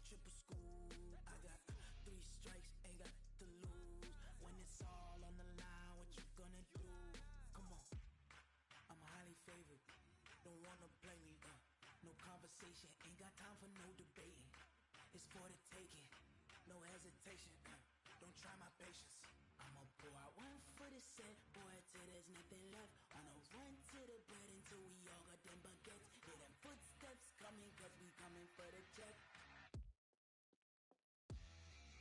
triple school. I got 3 strikes, ain't got to lose. When it's all on the line, what you gonna do? Come on, I'm highly favored. Don't wanna blame me, no conversation, ain't got time for no debating. It's for the taking, no hesitation, don't try my patience. I'ma pour out 1 for the set, boy, till there's nothing left. On a run to the bread until we all got them baguettes. Hear them footsteps coming, cause we coming for the check.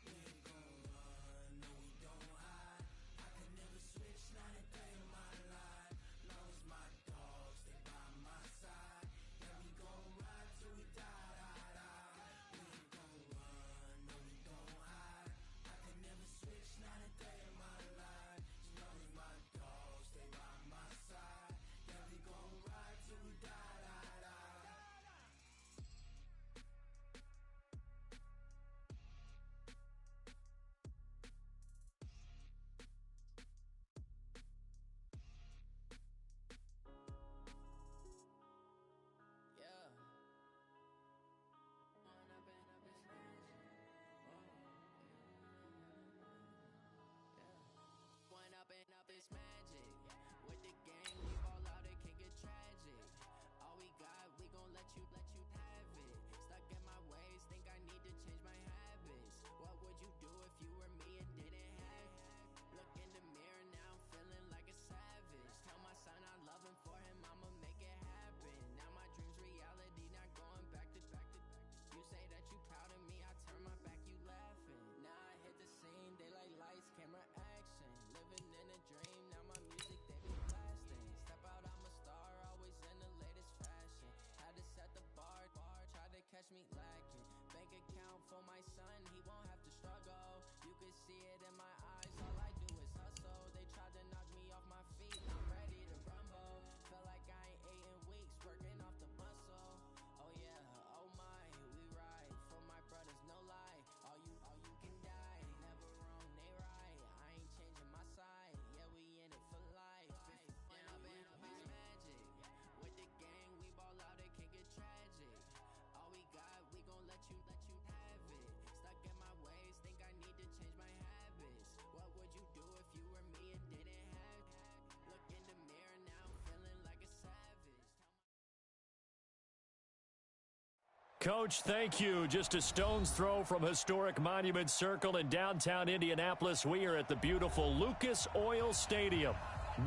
We ain't gon' run, no we don't hide. I can never switch, not a day in my life. Long as my dogs, they by my side. Yeah, we gon' ride till we die, die, die. We ain't gon' run, no we don't hide. I can never switch, not a day in my life. As long as my dogs, they by my side. Yeah, we gon' ride till we die, die, die. Up is magic. With the game, we all out, it can get tragic. All we got, we gon' let you have it. Stuck in my ways, think I need to change my habits. What would you do if you were me and didn't have it? Look in the mirror, now I'm feeling like a savage. Tell my son I love him, for him I'ma make it happen. Now my dream's reality, not going back to. You say that you proud of me, I turn my back, you laughing. Now I hit the scene, daylight lights, camera action. Living in a dream, now my music, they be blasting. Step out, I'm a star, always in the latest fashion. Had to set the bar, tried to catch me lacking. Bank account for my son, he won't have to struggle. You can see it in my eyes, all I do is hustle. They tried to knock me off my feet, I'm ready to rumble. Felt like I ain't ate in weeks, working off the muscle. Oh yeah, oh my, we ride for my brothers, no lie. All you can die, never wrong, they right. I ain't changing my side, yeah, we in it for life. Up is magic. With the gang, we ball out, it can get tragic. All we got, we gon' let you have it. Stuck in my ways, think I need to change my habits. What would you do if you were me and didn't have it? Look in the mirror, now I'm feeling like a savage. Coach, thank you. Just a stone's throw from historic Monument Circle in downtown Indianapolis. We are at the beautiful Lucas Oil Stadium.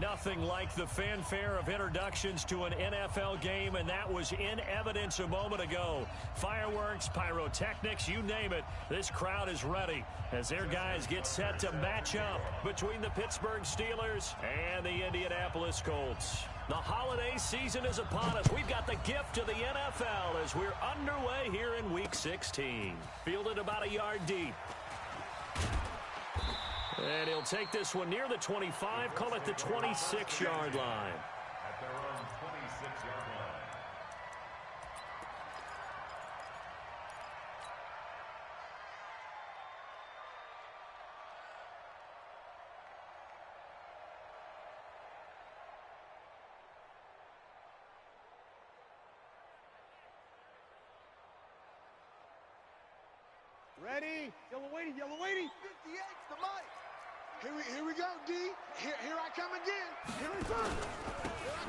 Nothing like the fanfare of introductions to an NFL game, and that was in evidence a moment ago. Fireworks, pyrotechnics, you name it. This crowd is ready as their guys get set to match up between the Pittsburgh Steelers and the Indianapolis Colts. The holiday season is upon us. We've got the gift of the NFL as we're underway here in Week 16. Fielded about a yard deep. And he'll take this one near the 25, call it the 26-yard line. At their own 26-yard line. Ready? Yellow waiting, yellow waiting. 58's the mic. Here we go, D. Here I come again. Here we go.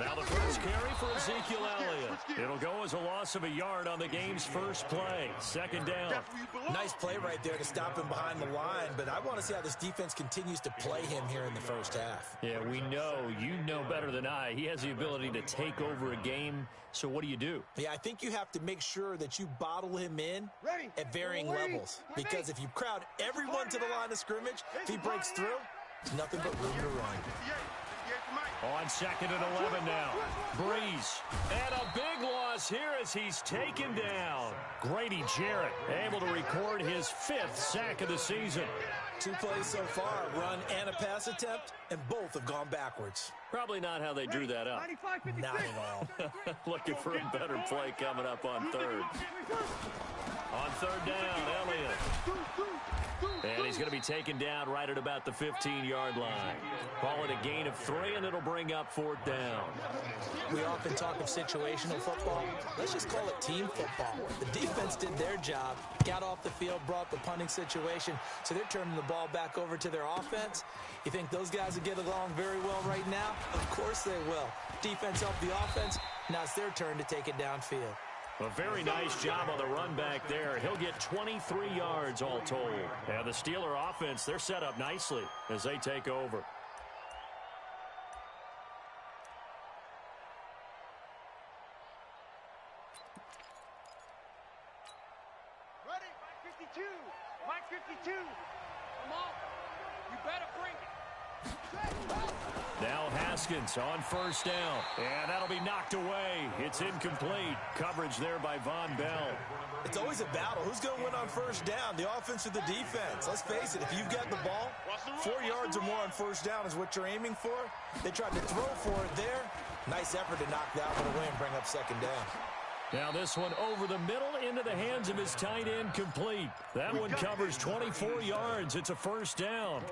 Now the first carry for Ezekiel Elliott. It'll go as a loss of a yard on the game's first play. Second down. Nice play right there to stop him behind the line, but I want to see how this defense continues to play him here in the first half. Yeah, we know. You know better than I. He has the ability to take over a game. So what do? Yeah, I think you have to make sure that you bottle him in at varying levels. Because if you crowd everyone to the line of scrimmage, if he breaks through, there's nothing but room to run. On second and 11 now. Breeze. And a big loss here as he's taken down. Grady Jarrett able to record his 5th sack of the season. 2 plays so far, run and a pass attempt, and both have gone backwards. Probably not how they drew that up. Not at all. Looking for a better play coming up on third. On third down, Elliott. And he's going to be taken down right at about the 15-yard line. Call it a gain of 3, and it'll bring up fourth down. We often talk of situational football. Let's just call it team football. The defense did their job, got off the field, brought the punting situation, so they're turning the ball back over to their offense. You think those guys will get along very well right now? Of course they will. Defense helped the offense. Now it's their turn to take it downfield. A very nice job on the run back there. He'll get 23 yards all told. And the Steeler offense, they're set up nicely as they take over. Ready? Mike 52. Mike 52. Come on. You better bring it. Now Haskins on first down. And that'll be knocked away. It's incomplete. Coverage there by Von Bell. It's always a battle. Who's going to win on first down, the offense or the defense? Let's face it, if you've got the ball, 4 yards or more on first down is what you're aiming for. They tried to throw for it there. Nice effort to knock that one away and bring up second down. Now this one over the middle into the hands of his tight end, complete. That one covers 24 yards. It's a first down.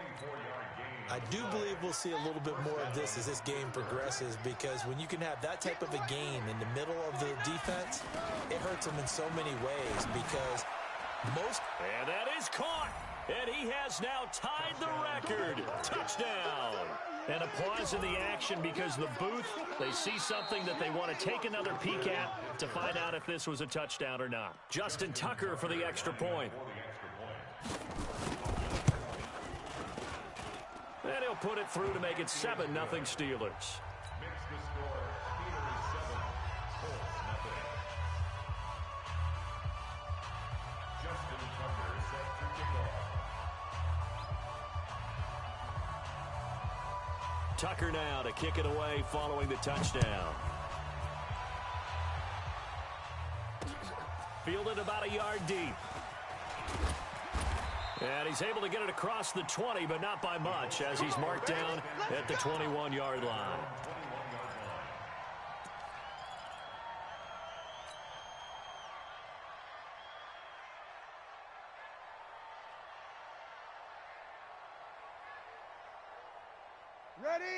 I do believe we'll see a little bit more of this as this game progresses, because when you can have that type of a game in the middle of the defense, it hurts them in so many ways because most... And that is caught. And he has now tied the record. Touchdown. And a pause in the action because the booth, they see something that they want to take another peek at to find out if this was a touchdown or not. Justin Tucker for the extra point. And he'll put it through to make it 7-0 Steelers. Makes the score Steelers 7, Colts nothing. Justin Tucker set to kickoff. Tucker now to kick it away following the touchdown. Fielded about a yard deep. And he's able to get it across the 20, but not by much, as he's marked down at the 21-yard line.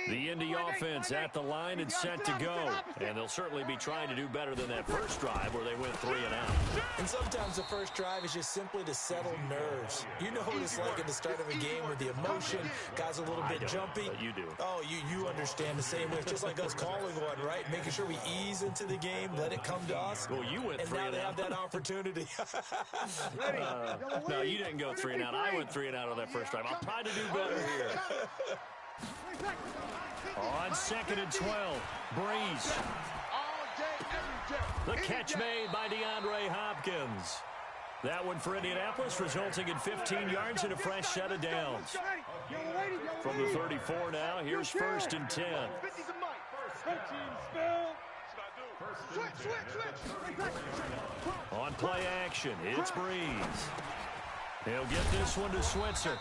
The Indy offense at the line and set to go. And they'll certainly be trying to do better than that first drive where they went 3 and out. And sometimes the first drive is just simply to settle nerves. You know what it's like at the start of a game with the emotion. Guys a little bit jumpy. But you do. Oh, you understand the same way. It's just like us calling one, right? Making sure we ease into the game, let it come to us. Well, you went 3 and out. And now they have that opportunity. No, you didn't go 3 and out. I went 3 and out on that first drive. I'll try to do better here. On 2nd and 12, Breeze. The catch made by DeAndre Hopkins. That one for Indianapolis, resulting in 15 yards and a fresh set of downs. From the 34 now, here's 1st and 10. On play action, it's Breeze. He'll get this one to Switzer.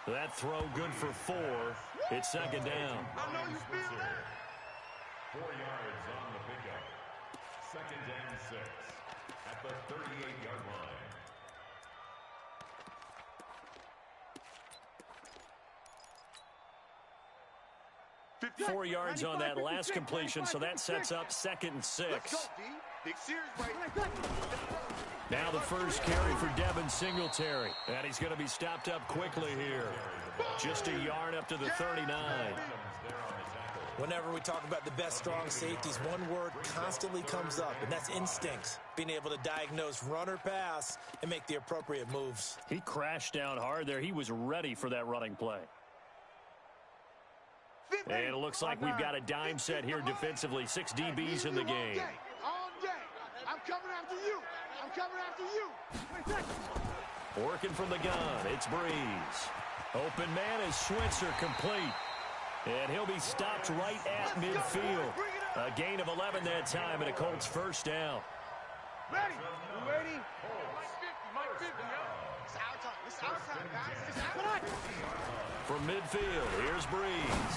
That throw good for 4. It's 2nd down. 4 yards on the pickup. 2nd and 6 at the 38-yard line. 4 yards on that last completion, so that sets up 2nd and 6. Now the first carry for Devin Singletary. And he's going to be stopped up quickly here. Just a yard up to the 39. Whenever we talk about the best strong safeties, one word constantly comes up, and that's instincts. Being able to diagnose run or pass and make the appropriate moves. He crashed down hard there. He was ready for that running play. And it looks like we've got a dime set here defensively. 6 DBs in the game. All day. I'm coming after you. I'm coming after you. Working from the gun, it's Breeze. Open man is Switzer, complete. And he'll be stopped right at midfield. A gain of 11 that time, and a Colts first down. Ready? You ready? Mike 50, It's our time. It's our time, guys. It's our time. From midfield, here's Breeze.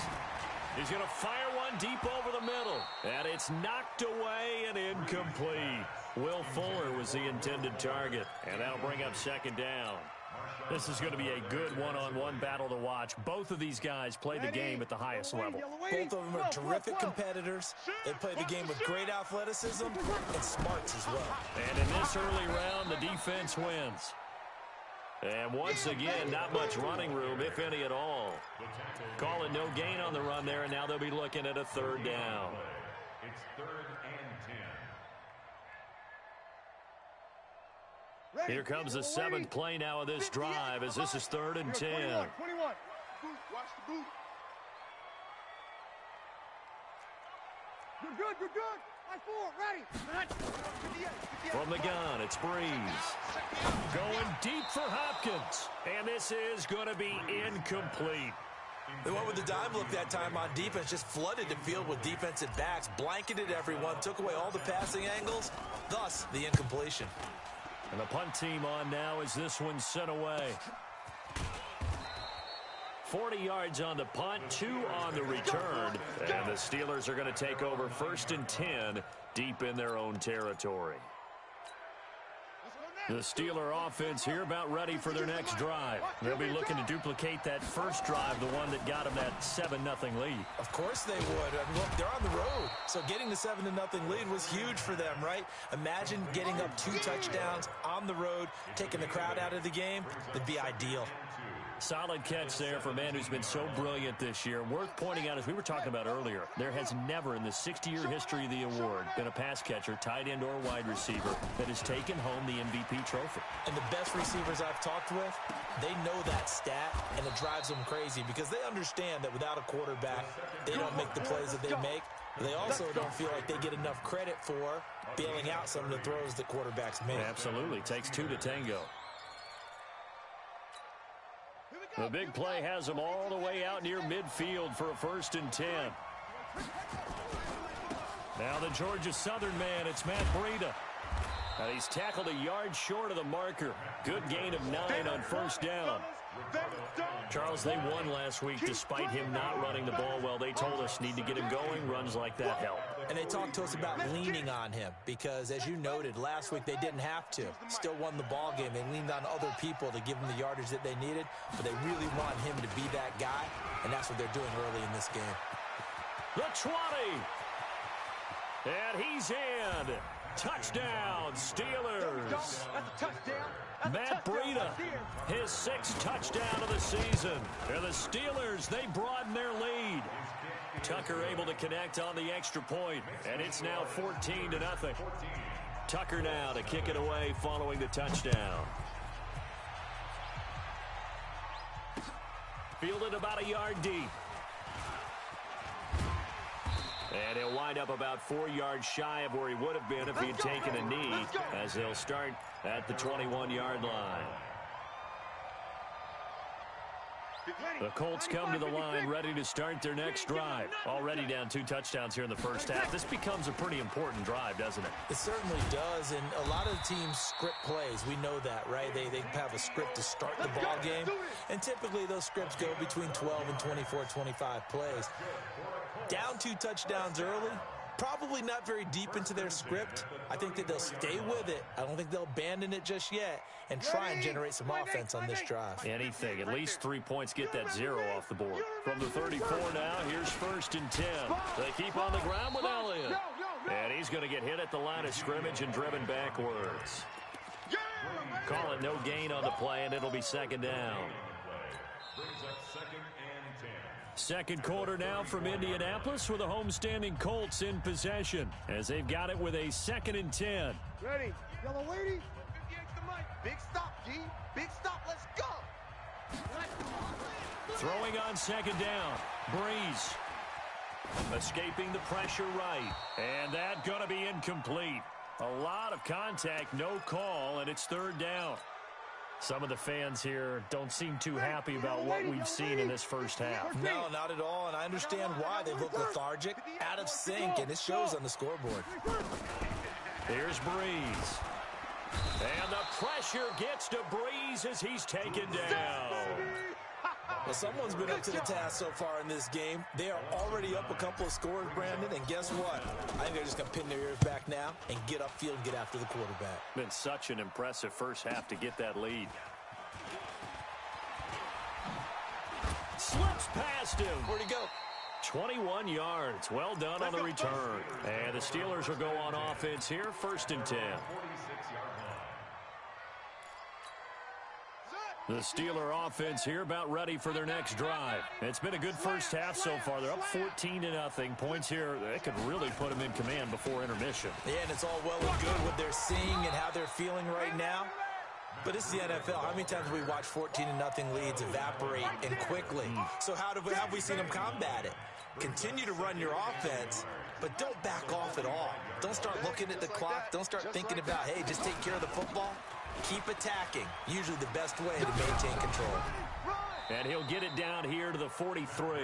He's going to fire one deep over the middle. And it's It's knocked away and incomplete. Will Fuller was the intended target, and that'll bring up second down. This is going to be a good one-on-one battle to watch. Both of these guys play the game at the highest level. Both of them are terrific competitors. They play the game with great athleticism and smarts as well. And in this early round, the defense wins. And once again, not much running room, if any at all. Calling no gain on the run there, and now they'll be looking at a third down. It's 3rd and 10. Here comes the 7th play now of this drive, as this is 3rd and 10. 21. Watch the boot. You're good. Nice forward, ready. From the gun, it's Breeze. Going deep for Hopkins. And this is going to be incomplete. They went with the dime look that time on defense, just flooded the field with defensive backs, blanketed everyone, took away all the passing angles, thus the incompletion. And the punt team on now as this one's sent away. 40 yards on the punt, 2 on the return. And the Steelers are going to take over 1st and 10 deep in their own territory. The Steeler offense here about ready for their next drive. They'll be looking to duplicate that first drive, the one that got them that 7-0 lead. Of course they would. I mean, look, they're on the road. So getting the 7-0 lead was huge for them, right? Imagine getting up 2 touchdowns on the road, taking the crowd out of the game. It'd be ideal. Solid catch there for a man who's been so brilliant this year. Worth pointing out, as we were talking about earlier, there has never in the 60-year history of the award been a pass catcher, tight end, or wide receiver that has taken home the MVP trophy. And the best receivers I've talked with, they know that stat, and it drives them crazy because they understand that without a quarterback, they don't make the plays that they make. They also don't feel like they get enough credit for bailing out some of the throws that quarterbacks make. Absolutely. Takes 2 to tango. The big play has them all the way out near midfield for a 1st and 10. Now the Georgia Southern man, it's Matt Breida. And he's tackled a yard short of the marker. Good gain of 9 on 1st down. Charles, they won last week despite him not running the ball well. They told us need to get him going. Runs like that help. And they talked to us about leaning on him because, as you noted, last week they didn't have to. Still won the ball game. They leaned on other people to give them the yardage that they needed, but they really want him to be that guy, and that's what they're doing early in this game. The 20. And he's in. Touchdown, Steelers. That's a touchdown. Matt Breida, his 6th touchdown of the season. And the Steelers, they broaden their lead. Tucker able to connect on the extra point, and it's now 14-0. Tucker now to kick it away following the touchdown. Fielded about a yard deep. And he'll wind up about 4 yards shy of where he would have been if he had taken a knee, as they'll start at the 21-yard line. The Colts come to the line ready to start their next drive. Already down 2 touchdowns here in the first half. This becomes a pretty important drive, doesn't it? It certainly does, and a lot of the teams script plays. We know that, right? They have a script to start the ball game, and typically those scripts go between 12 and 24, 25 plays. Down 2 touchdowns early, probably not very deep into their script. I think that they'll stay with it. I don't think they'll abandon it just yet and try and generate some offense on this drive. Anything. At least 3 points get that 0 off the board. From the 34 now, here's 1st and 10. They keep on the ground with Elliott. And he's going to get hit at the line of scrimmage and driven backwards. Call it no gain on the play, and it'll be 2nd down. Second quarter now from Indianapolis with the homestanding Colts in possession as they've got it with a 2nd and 10. Ready. Yellow lady. 58 the mic. Big stop, G. Big stop. Let's go. Throwing on 2nd down. Breeze. Escaping the pressure right. And that going to be incomplete. A lot of contact, no call, and it's 3rd down. Some of the fans here don't seem too happy about what we've seen in this first half. No, not at all, and I understand why they look lethargic, out of sync, and it shows on the scoreboard. Here's Breeze. And the pressure gets to Breeze as he's taken down. Well, someone's been up to the task so far in this game. They are already up a couple of scores, Brandon, and guess what? I think they're just going to pin their ears back now and get upfield and get after the quarterback. Been such an impressive first half to get that lead. Slips past him. Where'd he go? 21 yards. Well done on the return. And the Steelers will go on offense here, 1st and 10. The Steeler offense here about ready for their next drive. It's been a good first half so far. They're up 14-0. Points here, they could really put them in command before intermission. Yeah, and it's all well and good what they're seeing and how they're feeling right now. But this is the NFL. How many times have we watched 14-0 leads evaporate and quickly? So how have we seen them combat it? Continue to run your offense, but don't back off at all. Don't start looking at the clock. Don't start thinking about, hey, just take care of the football. Keep attacking. Usually the best way to maintain control. And he'll get it down here to the 43.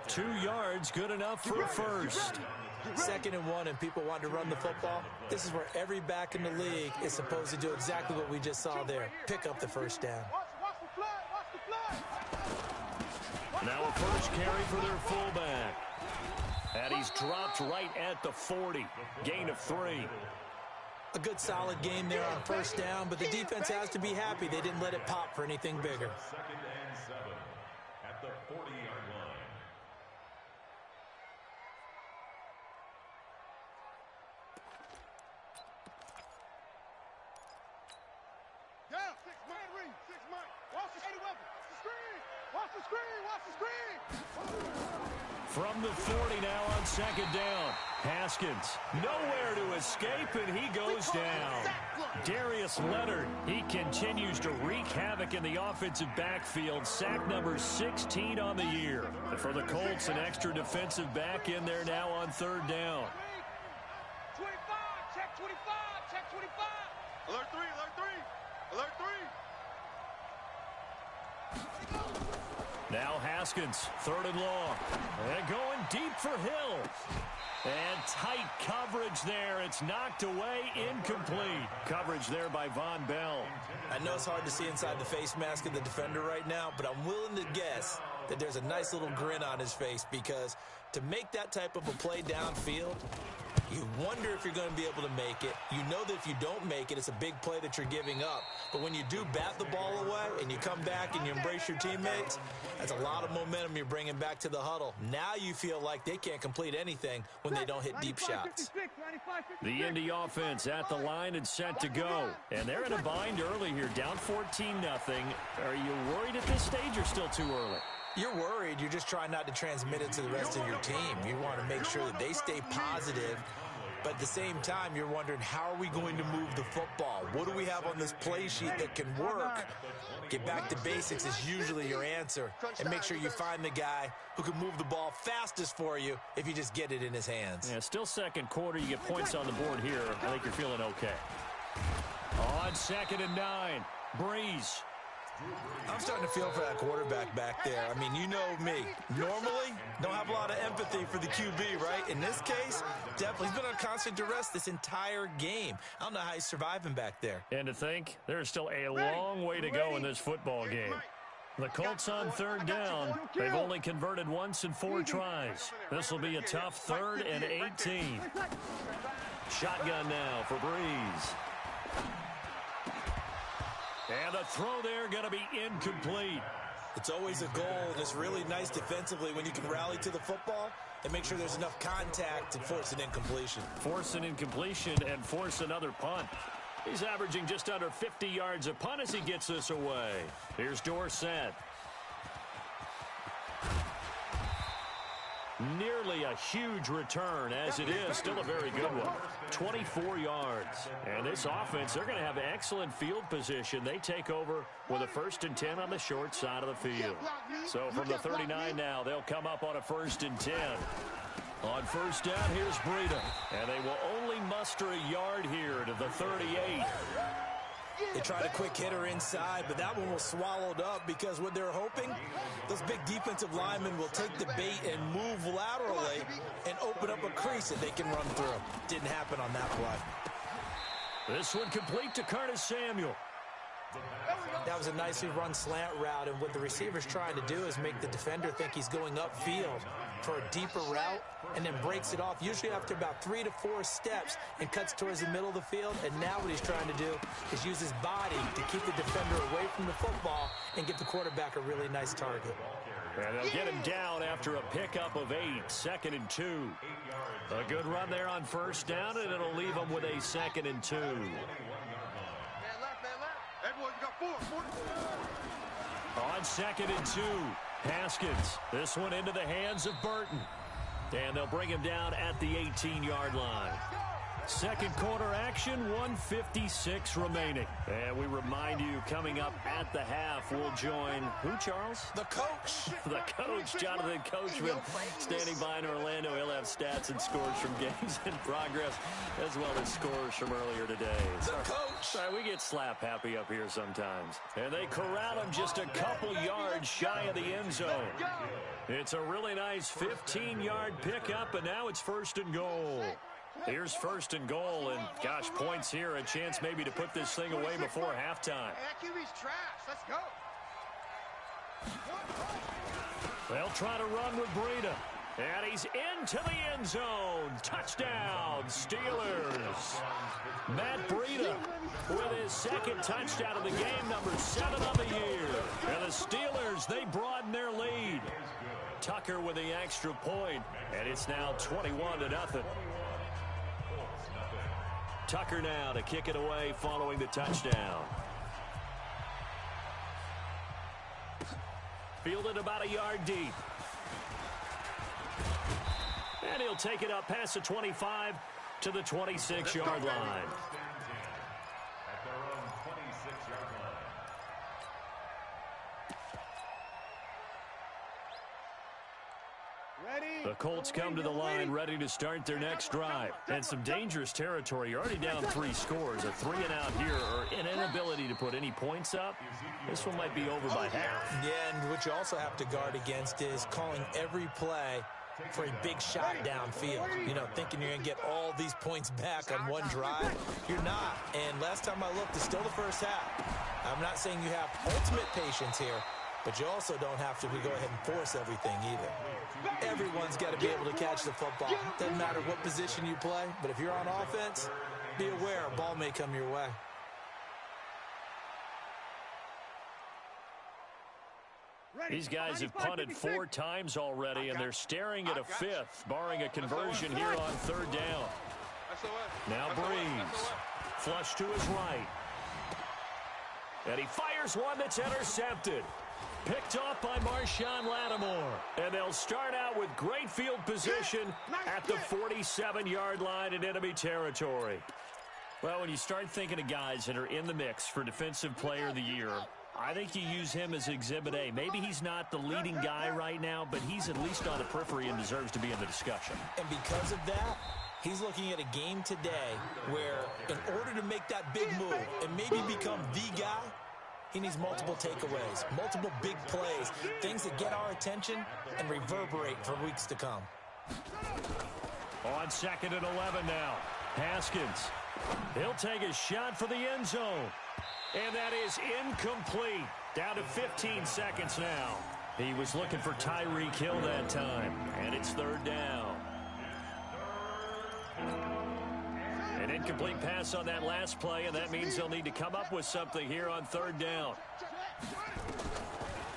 2 yards, good enough for a first. 2nd and 1, and people want to run the football. This is where every back in the league is supposed to do exactly what we just saw there. Pick up the first down. Now a first carry for their fullback. And he's dropped right at the 40. Gain of 3. A good solid game there on first down, but the defense has to be happy they didn't let it pop for anything bigger. 2nd and 7 at the 40-yard line. Down, 6 man read, 6 man. Watch the weapon. The screen. Watch the screen. Watch the screen. From the 40 now on 2nd down. Haskins, nowhere to escape, and he goes down. Darius Leonard, he continues to wreak havoc in the offensive backfield. Sack number 16 on the year. And for the Colts, an extra defensive back in there now on 3rd down. 25, check 25, check 25. Alert 3, alert 3, alert 3. Now Haskins, 3rd and long. And going deep for Hill. And tight coverage there. It's knocked away, incomplete. Coverage there by Von Bell. I know it's hard to see inside the face mask of the defender right now, but I'm willing to guess that there's a nice little grin on his face because to make that type of a play downfield, you wonder if you're going to be able to make it. You know that if you don't make it, it's a big play that you're giving up. But when you do bat the ball away and you come back and you embrace your teammates, that's a lot of momentum you're bringing back to the huddle. Now you feel like they can't complete anything when they don't hit deep shots. The Indy offense at the line and set to go. And they're in a bind early here, down 14-0. Are you worried at this stage or still too early? You're worried. You're just trying not to transmit it to the rest of your team. You want to make sure that they stay positive. But at the same time, you're wondering, how are we going to move the football? What do we have on this play sheet that can work? Get back to basics is usually your answer. And make sure you find the guy who can move the ball fastest for you if you just get it in his hands. Yeah, still 2nd quarter. You get points on the board here. I think you're feeling okay. On 2nd and 9, Breeze. I'm starting to feel for that quarterback back there. I mean, you know me. Normally, don't have a lot of empathy for the QB, right? In this case, definitely. He's been on constant duress this entire game. I don't know how he's surviving back there. And to think, there's still a long way to go in this football game. The Colts on 3rd down. They've only converted once in 4 tries. This will be a tough 3rd and 18. Shotgun now for Breeze. And the throw there going to be incomplete. It's always a goal, and it's really nice defensively when you can rally to the football and make sure there's enough contact to force an incompletion. Force an incompletion and force another punt. He's averaging just under 50 yards a punt as he gets this away. Here's Dorsett. Nearly a huge return, as it is still a very good one. 24 yards. And this offense, they're going to have excellent field position. They take over with a 1st and 10 on the short side of the field. So from the 39 now, they'll come up on a 1st and 10. On 1st down, here's Breida. And they will only muster a yard here to the 38. They tried a quick hitter inside, but that one was swallowed up because what they're hoping, those big defensive linemen will take the bait and move laterally and open up a crease that they can run through. Didn't happen on that play. This one complete to Curtis Samuel. That was a nicely run slant route, and what the receiver's trying to do is make the defender think he's going upfield for a deeper route and then breaks it off, usually after about 3 to 4 steps, and cuts towards the middle of the field. And now what he's trying to do is use his body to keep the defender away from the football and give the quarterback a really nice target. And they'll get him down after a pickup of 8, 2nd and 2. A good run there on first down, and it'll leave him with a 2nd and 2. Man left. Everyone's got 4. On 2nd and 2, Haskins. This one into the hands of Burton. And they'll bring him down at the 18-yard line. Second quarter action, 1:56 remaining. And we remind you, coming up at the half, we'll join who, Charles? The coach. The coach, Jonathan Coachman, standing by in Orlando. He'll have stats and scores from games in progress, as well as scores from earlier today. The coach. Sorry, we get slap happy up here sometimes. And they corral him just a couple yards shy of the end zone. It's a really nice 15-yard pickup, and now it's 1st and goal. Here's 1st and goal, and gosh, points here, a chance maybe to put this thing away before halftime. QB's trash. Let's go. They'll try to run with Breida. And he's into the end zone. Touchdown, Steelers. Matt Breida with his 2nd touchdown of the game, number 7 on the year. And the Steelers, they broaden their lead. Tucker with the extra point, and it's now 21-0. Tucker now to kick it away following the touchdown. Fielded about a yard deep. And he'll take it up past the 25 to the 26-yard line. At their own 26-yard line. The Colts come to the line ready to start their next drive. And some dangerous territory. You're already down 3 scores. A 3-and-out here, or an inability to put any points up. This one might be over by half. Yeah, and what you also have to guard against is calling every play for a big shot downfield. You know, thinking you're going to get all these points back on one drive. You're not. And last time I looked, it's still the first half. I'm not saying you have ultimate patience here, but you also don't have to go ahead and force everything either. Everyone's got to be able to catch the football. Doesn't matter what position you play, but if you're on offense, be aware a ball may come your way. These guys have punted 4 times already, and they're staring at a 5th, barring a conversion here on 3rd down. Now Breeze, flush to his right. And he fires one that's intercepted. Picked off by Marshawn Lattimore. And they'll start out with great field position at the 47-yard line in enemy territory. Well, when you start thinking of guys that are in the mix for Defensive Player of the Year, I think you use him as Exhibit A. Maybe he's not the leading guy right now, but he's at least on the periphery and deserves to be in the discussion. And because of that, he's looking at a game today where in order to make that big move and maybe become the guy, he needs multiple takeaways, multiple big plays, things that get our attention and reverberate for weeks to come. On 2nd and 11 now, Haskins. He'll take a shot for the end zone. And that is incomplete. Down to 15 seconds now. He was looking for Tyreek Hill that time. And it's 3rd down. An incomplete pass on that last play, and that means they'll need to come up with something here on 3rd down.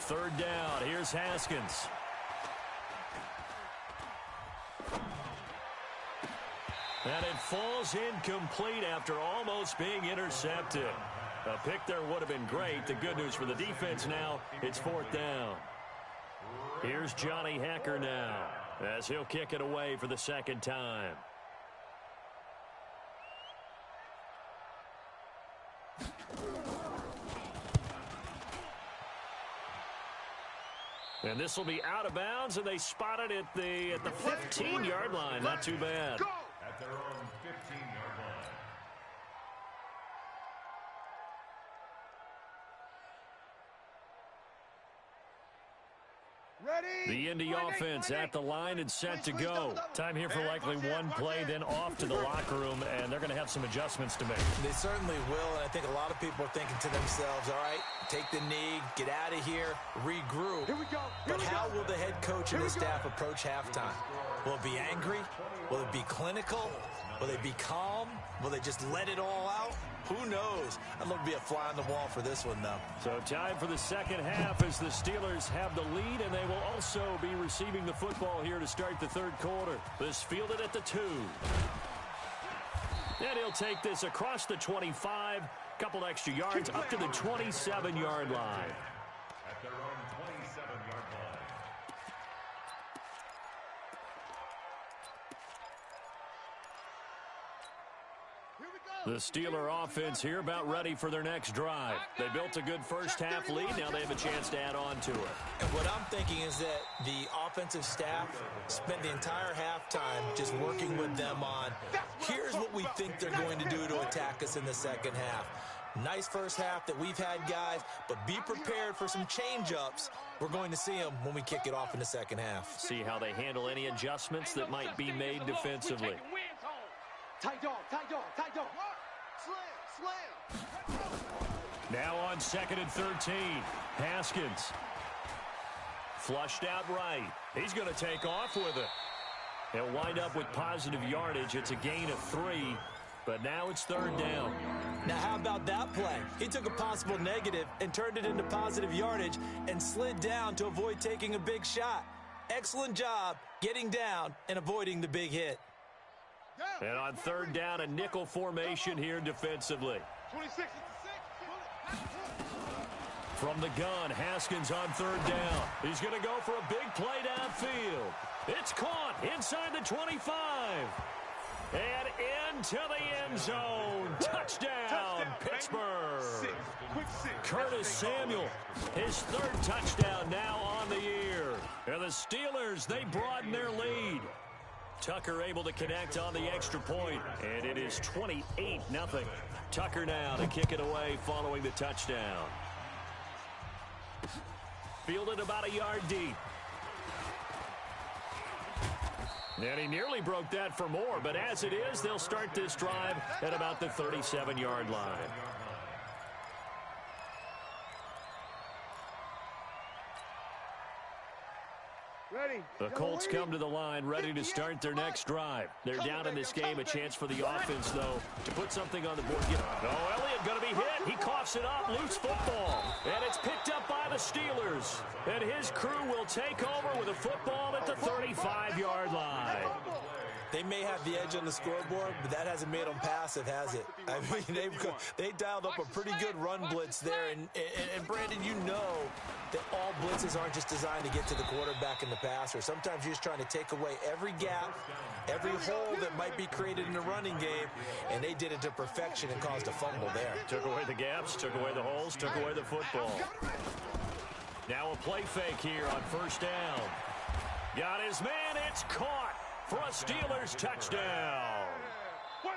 3rd down. Here's Haskins. And it falls incomplete after almost being intercepted. A pick there would have been great. The good news for the defense now, it's 4th down. Here's Johnny Hecker now, as he'll kick it away for the 2nd time. And this will be out of bounds, and they spot it at the 15-yard line. Not too bad. At their own 15-yard line. The Indy offense at the line and set to go. Time here for likely one play, then off to the locker room, and they're going to have some adjustments to make. They certainly will, and I think a lot of people are thinking to themselves, all right, take the knee, get out of here, regroup. Here we go. But how will the head coach and his staff approach halftime? Will it be angry? Will it be clinical? Will they be calm? Will they just let it all out? Who knows? I'd love to be a fly on the wall for this one, though. So time for the second half as the Steelers have the lead, and they will also be receiving the football here to start the third quarter. This fielded at the 2. And he'll take this across the 25, couple extra yards, up to the 27-yard line. At their own 27-yard line. The Steeler offense here about ready for their next drive. They built a good first half lead. Now they have a chance to add on to it. And what I'm thinking is that the offensive staff spent the entire halftime just working with them on, here's what we think they're going to do to attack us in the second half. Nice first half that we've had, guys, but be prepared for some change-ups. We're going to see them when we kick it off in the second half. See how they handle any adjustments that might be made defensively. Tight dog, tight dog, tight dog. Slam. Now on 2nd and 13, Haskins. Flushed out right. He's going to take off with it. He'll wind up with positive yardage. It's a gain of 3, but now it's 3rd down. Now, how about that play? He took a possible negative and turned it into positive yardage and slid down to avoid taking a big shot. Excellent job getting down and avoiding the big hit. And on 3rd down, a nickel formation here defensively. 26. From the gun, Haskins on 3rd down. He's going to go for a big play downfield. It's caught inside the 25. And into the end zone. Touchdown, Pittsburgh. Curtis Samuel, his 3rd touchdown now on the year. And the Steelers, they broaden their lead. Tucker able to connect on the extra point, and it is 28-0. Tucker now to kick it away following the touchdown. Fielded about a yard deep. And he nearly broke that for more, but as it is, they'll start this drive at about the 37-yard line. Ready. The Colts come to the line ready to start their next drive. They're down in this game. A chance for the offense, though, to put something on the board. Oh, Elliott going to be hit. He coughs it up. Loose football. And it's picked up by the Steelers. And his crew will take over with a football at the 35-yard line. They may have the edge on the scoreboard, but that hasn't made them passive, has it? I mean, they dialed up a pretty good run blitz there. And Brandon, you know that all blitzes aren't just designed to get to the quarterback and the passer. Sometimes you're just trying to take away every gap, every hole that might be created in the running game, and they did it to perfection and caused a fumble there. Took away the gaps, took away the holes, took away the football. Now a play fake here on 1st down. Got his man, it's caught for a Steelers touchdown.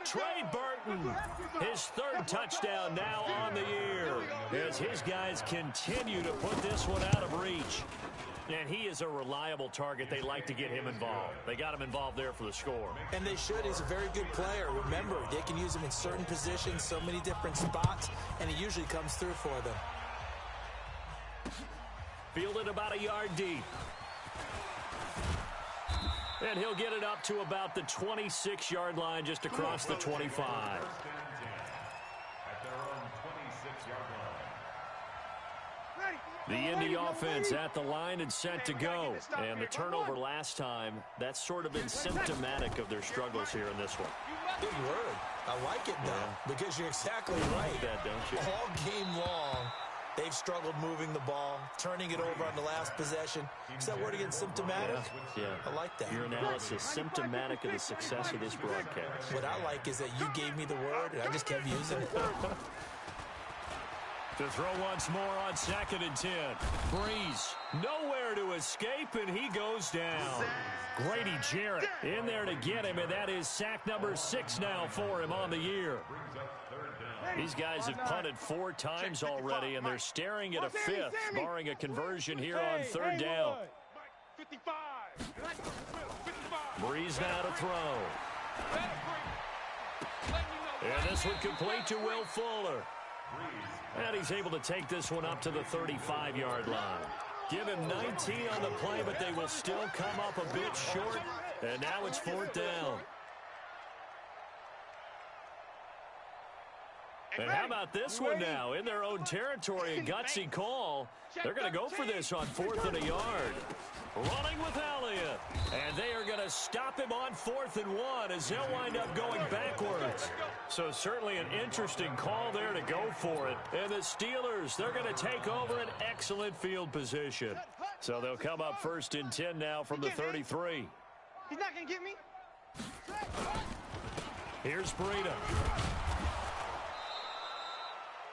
Trey Burton, his 3rd touchdown now on the year, as his guys continue to put this one out of reach. And he is a reliable target. They like to get him involved. They got him involved there for the score. And they should. He's a very good player. Remember, they can use him in certain positions, so many different spots, and he usually comes through for them. Fielded about a yard deep. And he'll get it up to about the 26-yard line, just across the 25. At their own 26-yard line. The Indy offense at the line and set to go. And the turnover last time, that's sort of been symptomatic of their struggles here in this one. Good word. I like it, though, because you're exactly right. You like that, don't you? All game long, they've struggled moving the ball, turning it over on the last possession. Is that word again, symptomatic? Yeah. I like that. Your analysis, symptomatic of the success of this broadcast. What I like is that you gave me the word, and I just kept using it. To throw once more on 2nd and 10. Breeze, nowhere to escape, and he goes down. Grady Jarrett in there to get him, and that is sack number 6 now for him on the year. These guys have punted 4 times already, and they're staring at a 5th, barring a conversion here on 3rd down. Breeze now to throw. And this one complete to Will Fuller. And he's able to take this one up to the 35-yard line. Give him 19 on the play, but they will still come up a bit short. And now it's 4th down. And how about this one now? In their own territory, a gutsy call. They're going to go for this on 4th and a yard. Running with Elliott. And they are going to stop him on 4th and 1 as they'll wind up going backwards. So certainly an interesting call there to go for it. And the Steelers, they're going to take over an excellent field position. So they'll come up 1st and 10 now from the 33. He's not going to get me. Here's Breida.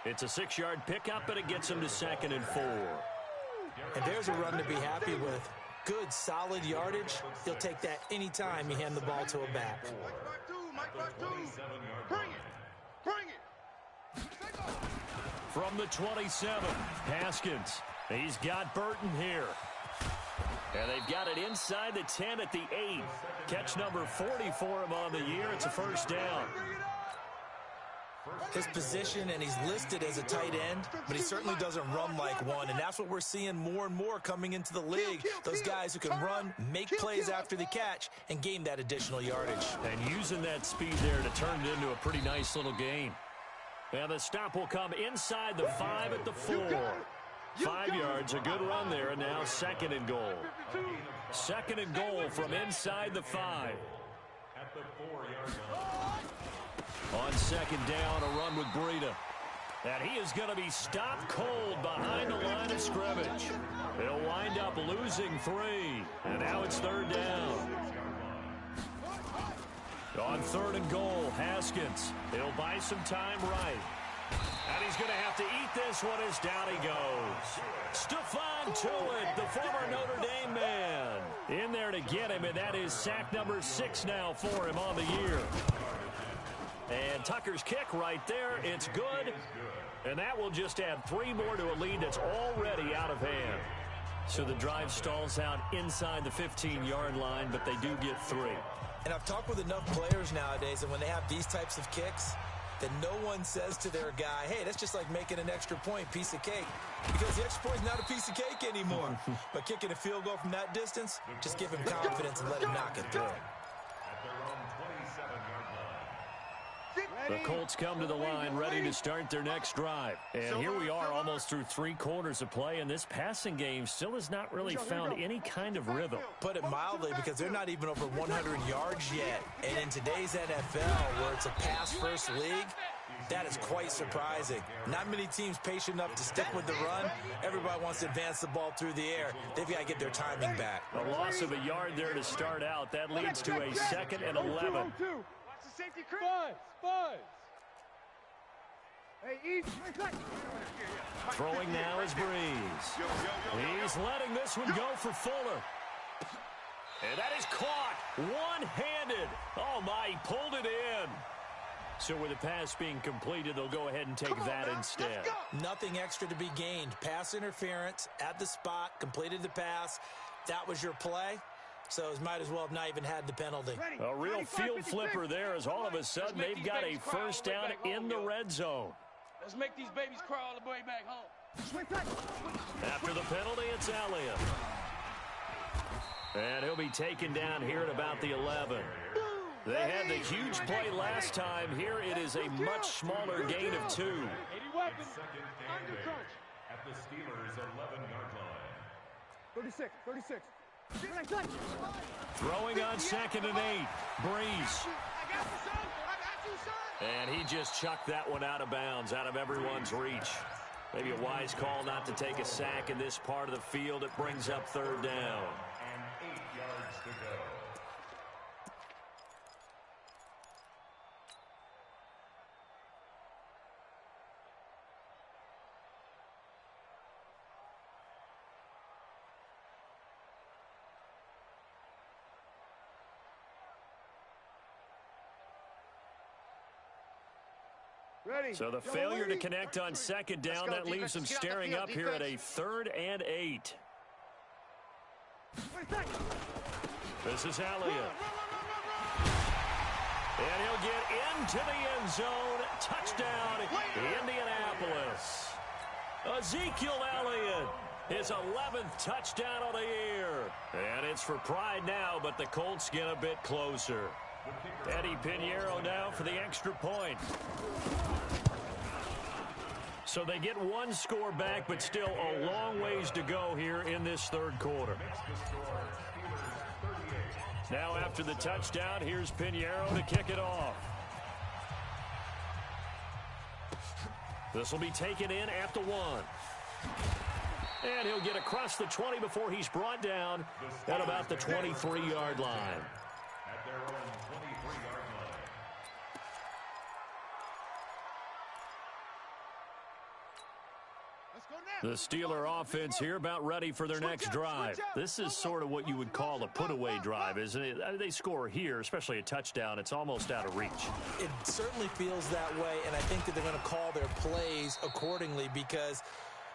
It's a 6-yard pickup, and it gets him to 2nd and 4. And there's a run to be happy with. Good, solid yardage. He'll take that any time you hand the ball to a back. Bring it. From the 27, Haskins. He's got Burton here. And they've got it inside the 10 at the 8. Catch number 40 for him on the year. It's a 1st down. His position, and he's listed as a tight end, but he certainly doesn't run like one, and that's what we're seeing more and more coming into the league. Those guys who can run, make plays after the catch, and gain that additional yardage. And using that speed there to turn it into a pretty nice little game. And the stop will come inside the 5 at the 4. 5 yards, a good run there, and now 2nd and goal. 2nd and goal from inside the 5. At the 4-yard line. On 2nd down, a run with Breida. And he is going to be stopped cold behind the line of scrimmage. He'll wind up losing 3. And now it's 3rd down. On 3rd and goal, Haskins. He'll buy some time right. And he's going to have to eat this one as down he goes. Stephon Tuitt, the former Notre Dame man, in there to get him, and that is sack number 6 now for him on the year. And Tucker's kick right there, it's good. And that will just add 3 more to a lead that's already out of hand. So the drive stalls out inside the 15-yard line, but they do get 3. And I've talked with enough players nowadays, and when they have these types of kicks, that no one says to their guy, hey, that's just like making an extra point, piece of cake. Because the extra point is not a piece of cake anymore. But kicking a field goal from that distance, just give him confidence and let him knock it through. At their own 27-yard line. The Colts come to the line ready to start their next drive. And here we are almost through 3 quarters of play, and this passing game still has not really found any kind of rhythm. Put it mildly, because they're not even over 100 yards yet. And in today's NFL, where it's a pass-first league, that is quite surprising. Not many teams patient enough to stick with the run. Everybody wants to advance the ball through the air. They've got to get their timing back. A loss of a yard there to start out. That leads to a 2nd and 11. Safety Buzz. Hey, easy. Throwing now is Breeze. He's letting this one go for Fuller. And that is caught one-handed. Oh, my, he pulled it in. So with the pass being completed, they'll go ahead and take that instead. Nothing extra to be gained. Pass interference at the spot, completed the pass. That was your play. So it might as well have not even had the penalty. A real field flipper there, as all of a sudden they've got a 1st down in the red zone. Let's make these babies cry all the way back home. After the penalty, it's Elliott. And he'll be taken down here at about the 11. They had the huge play last time. Here it is a much smaller gain of 2. 2nd and 8 at the Steelers' 11-yard line. 36. Throwing on 2nd and 8. Breeze. And he just chucked that one out of bounds, out of everyone's reach. Maybe a wise call not to take a sack in this part of the field. It brings up 3rd down. And 8 yards to go. So the failure to connect on 2nd down, that leaves them staring up here at a 3rd and 8. This is Elliott. And he'll get into the end zone. Touchdown, Indianapolis. Ezekiel Elliott, his 11th touchdown of the year. And it's for pride now, but the Colts get a bit closer. Eddie Pinheiro now for the extra point. So they get one score back, but still a long ways to go here in this third quarter. Now after the touchdown, here's Pinheiro to kick it off. This will be taken in at the 1. And he'll get across the 20 before he's brought down at about the 23-yard line. At their own 23-yard line. The Steeler offense here about ready for their next drive. This is sort of what you would call a put-away drive, isn't it? I mean, they score here, especially a touchdown. It's almost out of reach. It certainly feels that way, and I think that they're going to call their plays accordingly because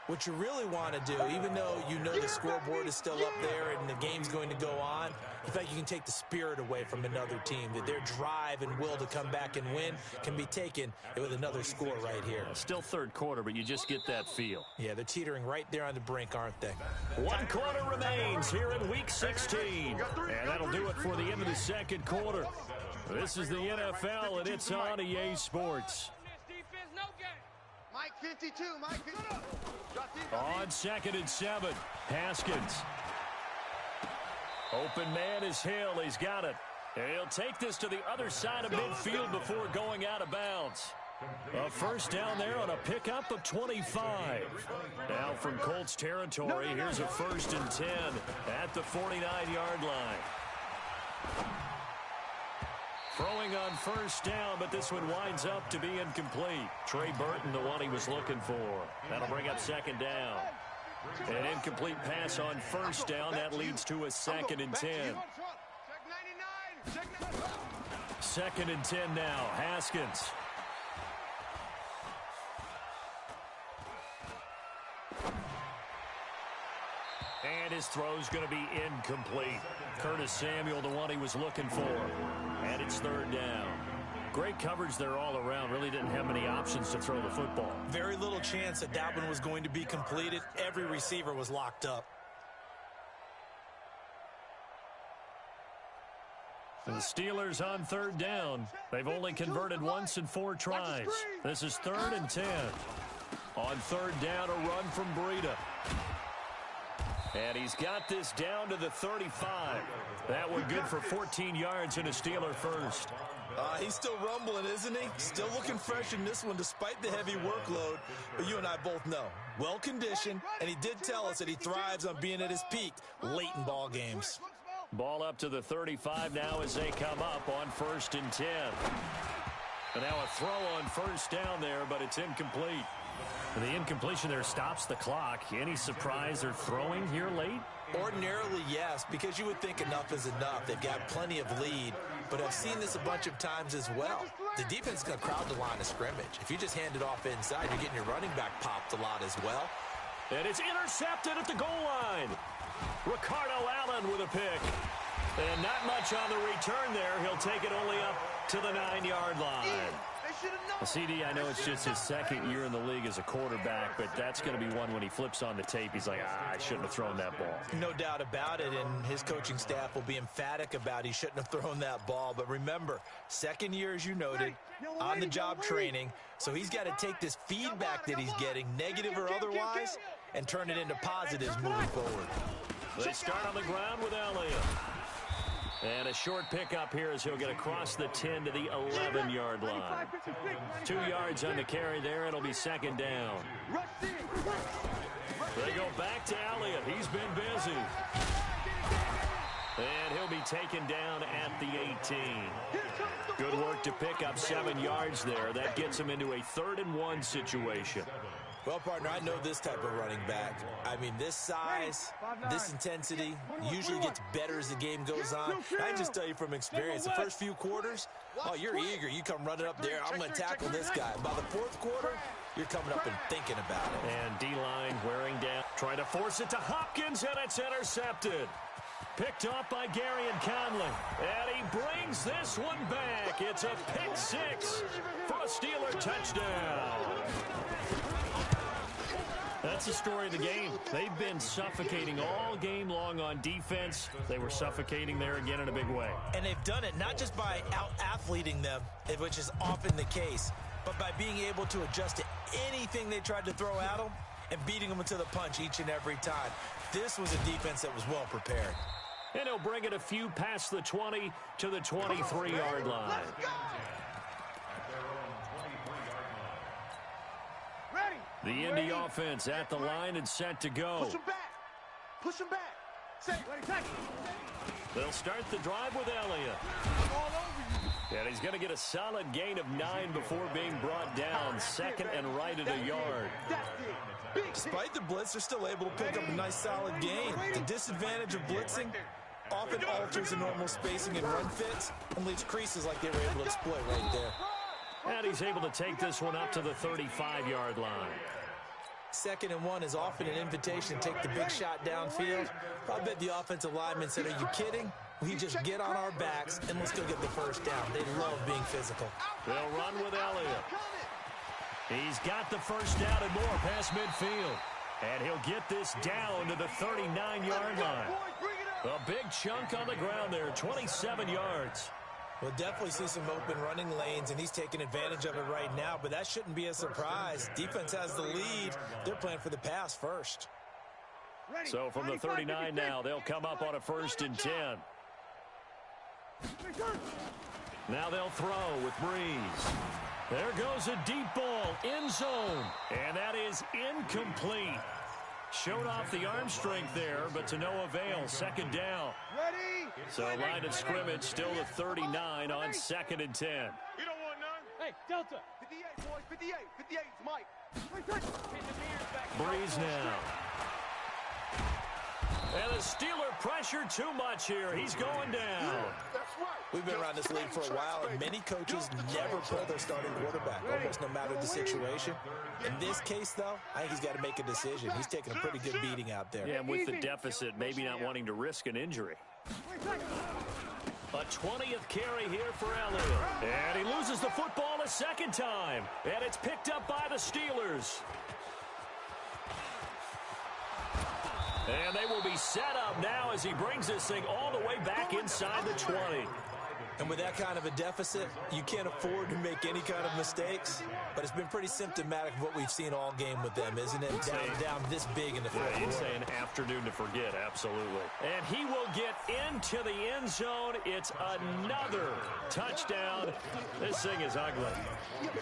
what you really want to do, even though you know the scoreboard is still up there and the game's going to go on, in fact, you can take the spirit away from another team, that their drive and will to come back and win can be taken with another score right here. Still third quarter, but you just get that feel. Yeah, they're teetering right there on the brink, aren't they? 1 quarter remains here in Week 16. And that'll do it for the end of the second quarter. This is the NFL, and it's on EA Sports. Mike 52, Mike 52. On 2nd and 7, Haskins. Open man is Hill. He's got it. And he'll take this to the other side of midfield before going out of bounds. A first down there on a pickup of 25. Now from Colts territory, here's a 1st and 10 at the 49-yard line. Throwing on first down, but this one winds up to be incomplete. Trey Burton, the one he was looking for. That'll bring up 2nd down. An incomplete pass on first down. That leads to a 2nd and 10. 2nd and 10 now. Haskins. And his throw's going to be incomplete. Curtis Samuel, the one he was looking for. And it's 3rd down. Great coverage there all around. Really didn't have many options to throw the football. Very little chance that one was going to be completed. Every receiver was locked up. The Steelers on 3rd down. They've only converted once in 4 tries. This is 3rd and 10. On 3rd down, a run from Breida. And he's got this down to the 35. That one good for 14 yards and a Steeler first. He's still rumbling, isn't he? Still looking fresh in this one despite the heavy workload. But you and I both know, well-conditioned, and he did tell us that he thrives on being at his peak late in ball games. Ball up to the 35 now as they come up on 1st and 10. And now a throw on first down there, but it's incomplete. And the incompletion there stops the clock. Any surprise they're throwing here late? Ordinarily, yes, because you would think enough is enough. They've got plenty of lead, but I've seen this a bunch of times as well. The defense is going to crowd the line of scrimmage. If you just hand it off inside, you're getting your running back popped a lot as well. And it's intercepted at the goal line. Ricardo Allen with a pick. And not much on the return there. He'll take it only up to the 9-yard line. CD, I know it's just his 2nd year in the league as a quarterback, but that's going to be one when he flips on the tape. He's like, I shouldn't have thrown that ball. No doubt about it, and his coaching staff will be emphatic about he shouldn't have thrown that ball. But remember, 2nd year, as you noted, on-the-job training, so he's got to take this feedback that he's getting, negative or otherwise, and turn it into positives moving forward. They start on the ground with Elliott. And a short pickup here as he'll get across the 10 to the 11-yard line. 2 yards on the carry there. It'll be 2nd down. They go back to Elliott. He's been busy. And he'll be taken down at the 18. Good work to pick up 7 yards there. That gets him into a 3rd and 1 situation. Well, partner, I know this type of running back. I mean, this size, this intensity usually gets better as the game goes on. I can just tell you from experience, the first few quarters, oh, you're eager. You come running up there, I'm going to tackle this guy. By the 4th quarter, you're coming up and thinking about it. And D-line wearing down, trying to force it to Hopkins, and it's intercepted. Picked off by Gary and Conley. And he brings this one back. It's a pick six for a Steeler touchdown. That's the story of the game. They've been suffocating all game long on defense. They were suffocating there again in a big way. And they've done it not just by out-athleting them, which is often the case, but by being able to adjust to anything they tried to throw at them and beating them to the punch each and every time. This was a defense that was well prepared. And he'll bring it a few past the 20 to the 23-yard line. The Indy offense at the line and set to go. Push him back. Push him back. Say, ready, tackle. They'll start the drive with Elliott. All over you. And he's going to get a solid gain of 9 before being brought down. Second and right at a yard. Despite the blitz, they're still able to pick up a nice solid gain. The disadvantage of blitzing often alters the normal spacing and run fits and leaves creases like they were able to exploit right there. And he's able to take this one up to the 35-yard line. 2nd and 1 is often an invitation to take the big shot downfield. I bet the offensive lineman said, are you kidding? We just get on our backs and let's go get the first down. They love being physical. They'll run with Elliott. He's got the first down and more past midfield. And he'll get this down to the 39-yard line. A big chunk on the ground there, 27 yards. We'll definitely see some open running lanes, and he's taking advantage of it right now, but that shouldn't be a surprise. Defense has the lead. They're playing for the pass first. So from the 39 now, they'll come up on a 1st and 10. Now they'll throw with Breeze. There goes a deep ball, end zone, and that is incomplete. Showed off the arm strength there, but to no avail. 2nd down. Ready? So line of scrimmage still the 39 on 2nd and 10. You don't want none? Hey, Delta. 58, boys. 58. 58 is Mike. Breeze now. And the Steeler pressure too much here. He's going down. That's right. We've been around this league for a while, and many coaches never pull their starting quarterback, almost no matter the situation. In this case, though, I think he's got to make a decision. He's taking a pretty good beating out there. Yeah, and with the deficit, maybe not wanting to risk an injury. A 20th carry here for Elliott. And he loses the football a 2nd time. And it's picked up by the Steelers. And they will be set up now as he brings this thing all the way back inside the 20. And with that kind of a deficit, you can't afford to make any kind of mistakes. But it's been pretty symptomatic of what we've seen all game with them, isn't it? Down this big in the fourth quarter. You'd say an afternoon to forget, absolutely. And he will get into the end zone. It's another touchdown. This thing is ugly.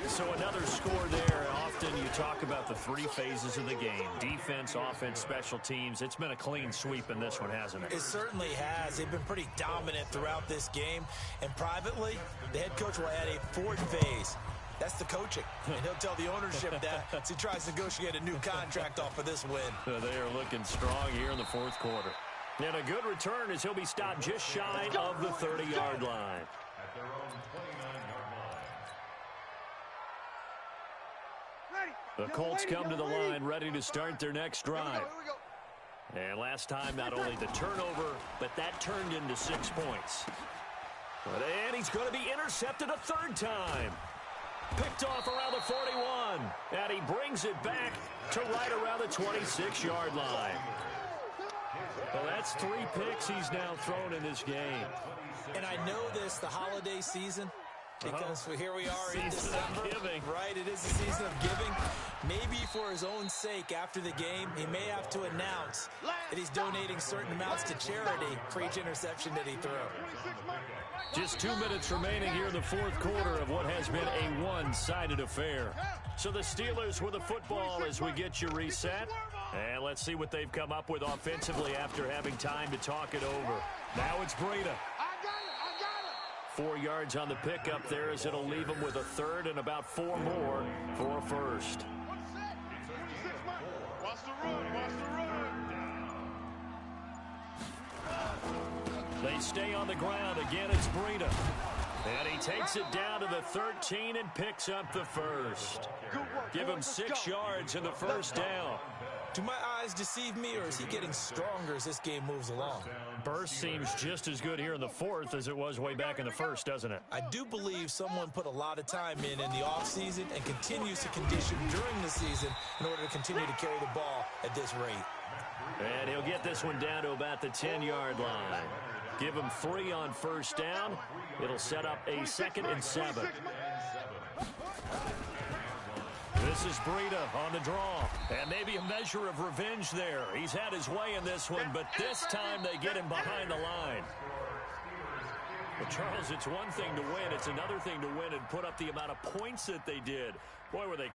So another score there. Often you talk about the 3 phases of the game. Defense, offense, special teams. It's been a clean sweep in this one, hasn't it? It certainly has. They've been pretty dominant throughout this game. And privately, the head coach will add a 4th phase. That's the coaching. And he'll tell the ownership that as he tries to negotiate a new contract off of this win. They are looking strong here in the 4th quarter. And a good return as he'll be stopped just shy of the 30-yard line. At their own 29-yard line. The Colts come to the line ready to start their next drive. And last time, not only the turnover, but that turned into 6 points. And he's going to be intercepted a 3rd time. Picked off around the 41. And he brings it back to right around the 26-yard line. Well, that's 3 picks he's now thrown in this game. And I know this, the holiday season, because here we are in December. Right, it is the season of giving. Maybe for his own sake, after the game, he may have to announce that he's donating certain amounts to charity for each interception that he threw. Just 2 minutes remaining here in the 4th quarter of what has been a one-sided affair. So the Steelers with the football as we get you reset. And let's see what they've come up with offensively after having time to talk it over. Now it's Breida. 4 yards on the pickup there as it'll leave him with a 3rd and about 4 more for a 1st. Watch the run. Watch the run. They stay on the ground. Again, it's Breida. And he takes it down to the 13 and picks up the 1st. Give him 6 yards in the 1st down. Do my eyes deceive me, or is he getting stronger as this game moves along? Burst seems just as good here in the fourth as it was way back in the first, doesn't it? I do believe someone put a lot of time in the offseason and continues to condition during the season in order to continue to carry the ball at this rate. And he'll get this one down to about the 10-yard line. Give him 3 on first down. It'll set up a 2nd and 7. This is Breida on the draw. And maybe a measure of revenge there. He's had his way in this one, but this time they get him behind the line. Well, Charles, it's one thing to win. It's another thing to win and put up the amount of points that they did. Boy, were they